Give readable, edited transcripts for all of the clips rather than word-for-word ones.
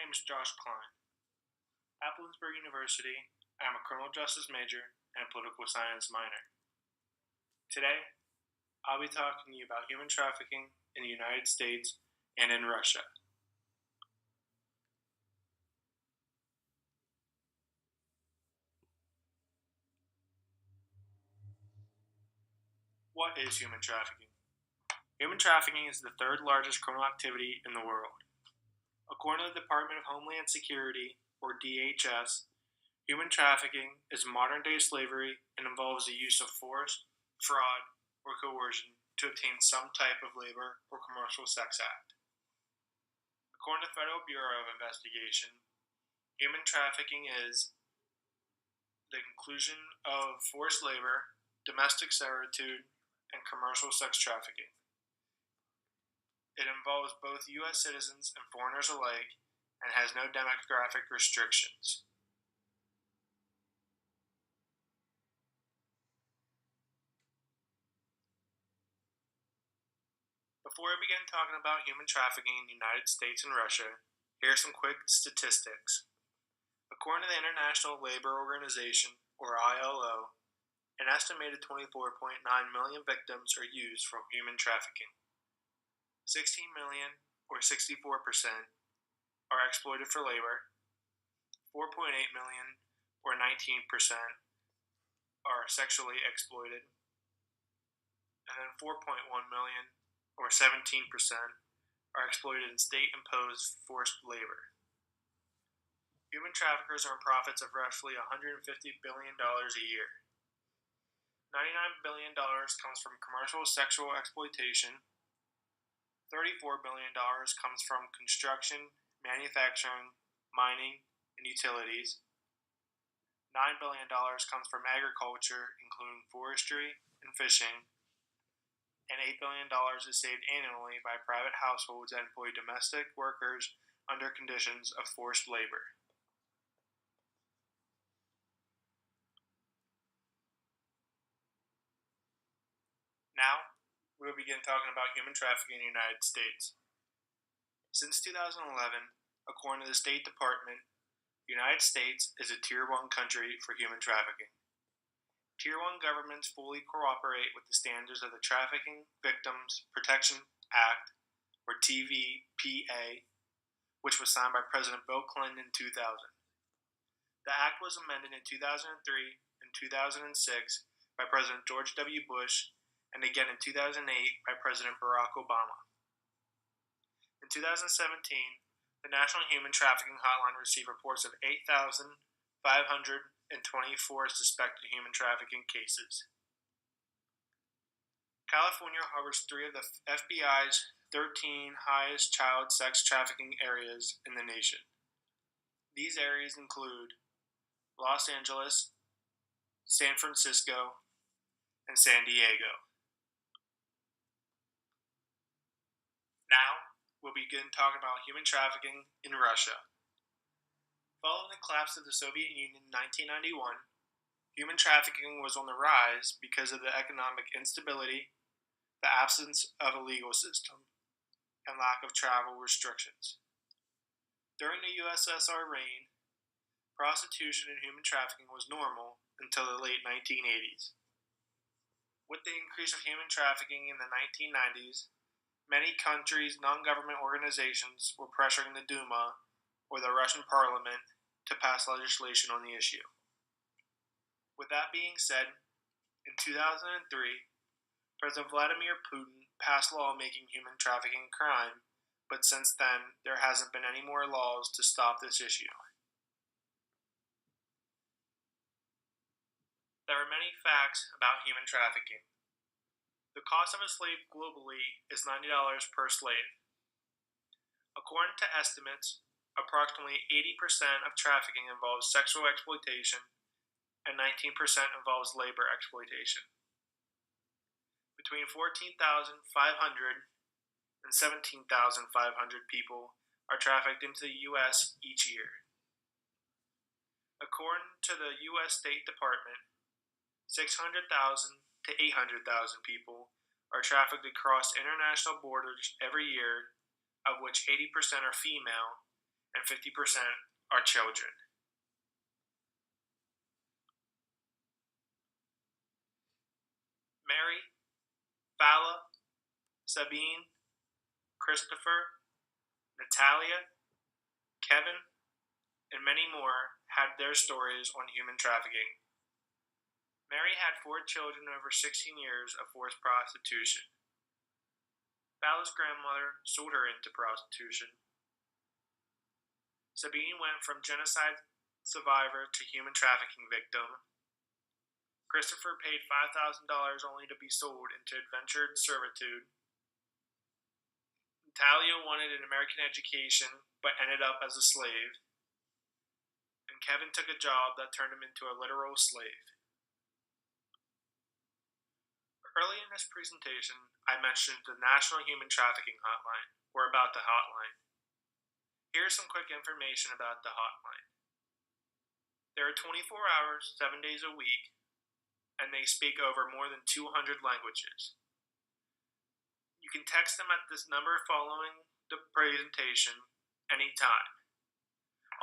name is Josh Klein. At Bloomsburg University, I am a criminal justice major and a political science minor. Today, I'll be talking to you about human trafficking in the United States and in Russia. What is human trafficking? Human trafficking is the third largest criminal activity in the world. According to the Department of Homeland Security, or DHS, human trafficking is modern-day slavery and involves the use of force, fraud, or coercion to obtain some type of labor or commercial sex act. According to the Federal Bureau of Investigation, human trafficking is the inclusion of forced labor, domestic servitude, and commercial sex trafficking. It involves both U.S. citizens and foreigners alike and has no demographic restrictions. Before we begin talking about human trafficking in the United States and Russia, here are some quick statistics. According to the International Labor Organization, or ILO, an estimated 24.9 million victims are used for human trafficking. 16 million, or 64%, are exploited for labor. 4.8 million, or 19%, are sexually exploited. And then 4.1 million, or 17%, are exploited in state-imposed forced labor. Human traffickers earn profits of roughly $150 billion a year. $99 billion comes from commercial sexual exploitation. $34 billion comes from construction, manufacturing, mining, and utilities. $9 billion comes from agriculture, including forestry and fishing. And $8 billion is saved annually by private households that employ domestic workers under conditions of forced labor. Now, we will begin talking about human trafficking in the United States. Since 2011, according to the State Department, the United States is a Tier 1 country for human trafficking. Tier 1 governments fully cooperate with the standards of the Trafficking Victims Protection Act, or TVPA, which was signed by President Bill Clinton in 2000. The act was amended in 2003 and 2006 by President George W. Bush and again in 2008 by President Barack Obama. In 2017, the National Human Trafficking Hotline received reports of 8,524 suspected human trafficking cases. California harbors 3 of the FBI's 13 highest child sex trafficking areas in the nation. These areas include Los Angeles, San Francisco, and San Diego. Now, we'll begin talking about human trafficking in Russia. Following the collapse of the Soviet Union in 1991, human trafficking was on the rise because of the economic instability, the absence of a legal system, and lack of travel restrictions. During the USSR reign, prostitution and human trafficking was normal until the late 1980s. With the increase of human trafficking in the 1990s, many countries' non-government organizations were pressuring the Duma, or the Russian parliament, to pass legislation on the issue. With that being said, in 2003, President Vladimir Putin passed a law making human trafficking a crime, but since then, there hasn't been any more laws to stop this issue. There are many facts about human trafficking. The cost of a slave globally is $90 per slave. According to estimates, approximately 80% of trafficking involves sexual exploitation and 19% involves labor exploitation. Between 14,500 and 17,500 people are trafficked into the U.S. each year. According to the U.S. State Department, 600,000 to 800,000 people are trafficked across international borders every year, of which 80% are female and 50% are children. Mary, Fala, Sabine, Christopher, Natalia, Kevin, and many more had their stories on human trafficking. Mary had 4 children over 16 years of forced prostitution. Fala's grandmother sold her into prostitution. Sabine went from genocide survivor to human trafficking victim. Christopher paid $5,000 only to be sold into indentured servitude. Natalia wanted an American education but ended up as a slave. And Kevin took a job that turned him into a literal slave. Early in this presentation, I mentioned the National Human Trafficking Hotline, or about the hotline. Here's some quick information about the hotline. There are 24 hours, 7 days a week, and they speak over more than 200 languages. You can text them at this number following the presentation anytime.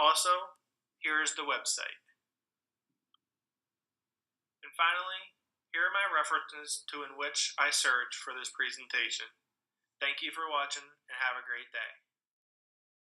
Also, here is the website. And finally, here are my references to in which I searched for this presentation. Thank you for watching and have a great day.